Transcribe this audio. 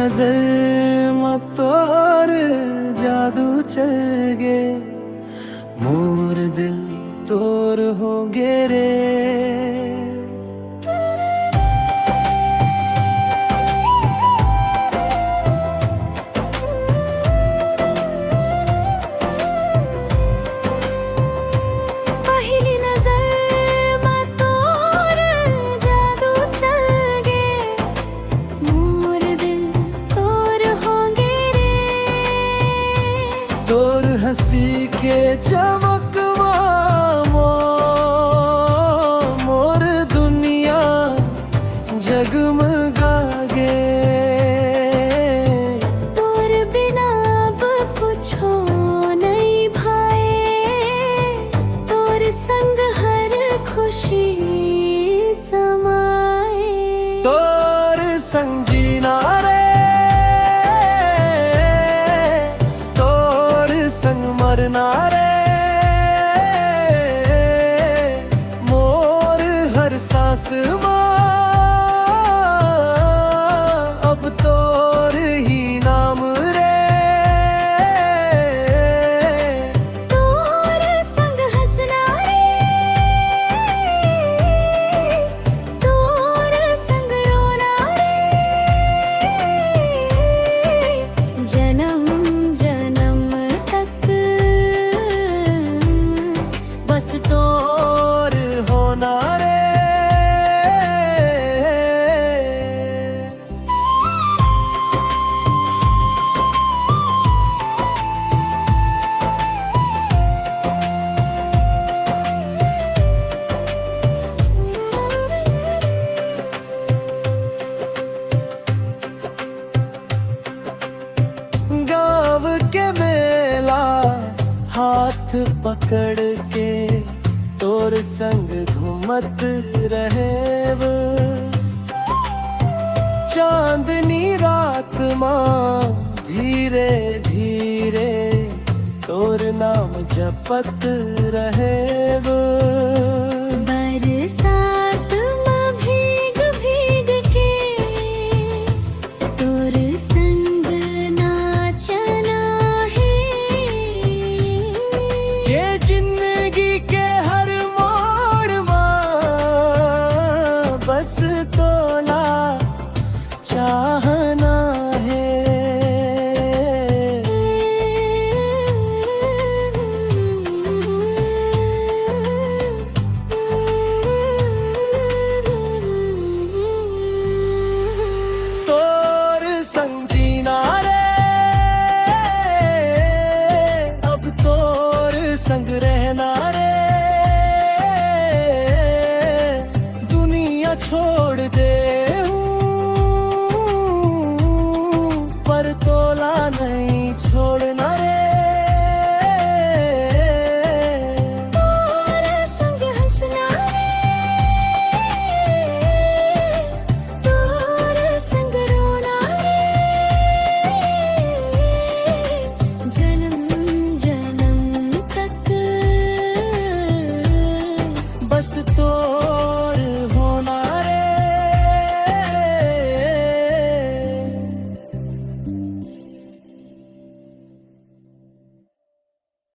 नजर मत तोर जादू चल गे मोर दिल तोर होंगे रे। पहली नजर में तोर जादू चल गे मोर दिल तोर होंगे रे। तोर हंसी के चमकवा मोर दुनिया जगमगागे। तोर बिना अब कुछो नहीं भाए तोर संग हर खुशी समाए। तोर संग जीना रे तोर संग मरना रे मोर हर सांस अब तोर ही नाम रे। तोर संग हंसना रे तोर संग रोना रे जन्म जन्म तक बस तोर होना रे। गाँव के मेला हाथ पकड़ के तोर संग घूमत रहेब। चांदनी रात माँ धीरे धीरे तोर नाम जपत रहेब। बरसात में भीग भीग के तोर संग नाचना है। ये जिंदगी के हर मोड़ बस तोला चाहना है। तोर संग जीना रे अब तोर संग रहना रे। दुनिया छोड़ दे पर तोला नहीं छोड़ना रे। तोर संग हंसना रे तोर संग रोना रे जन्म जन्म तक बस तो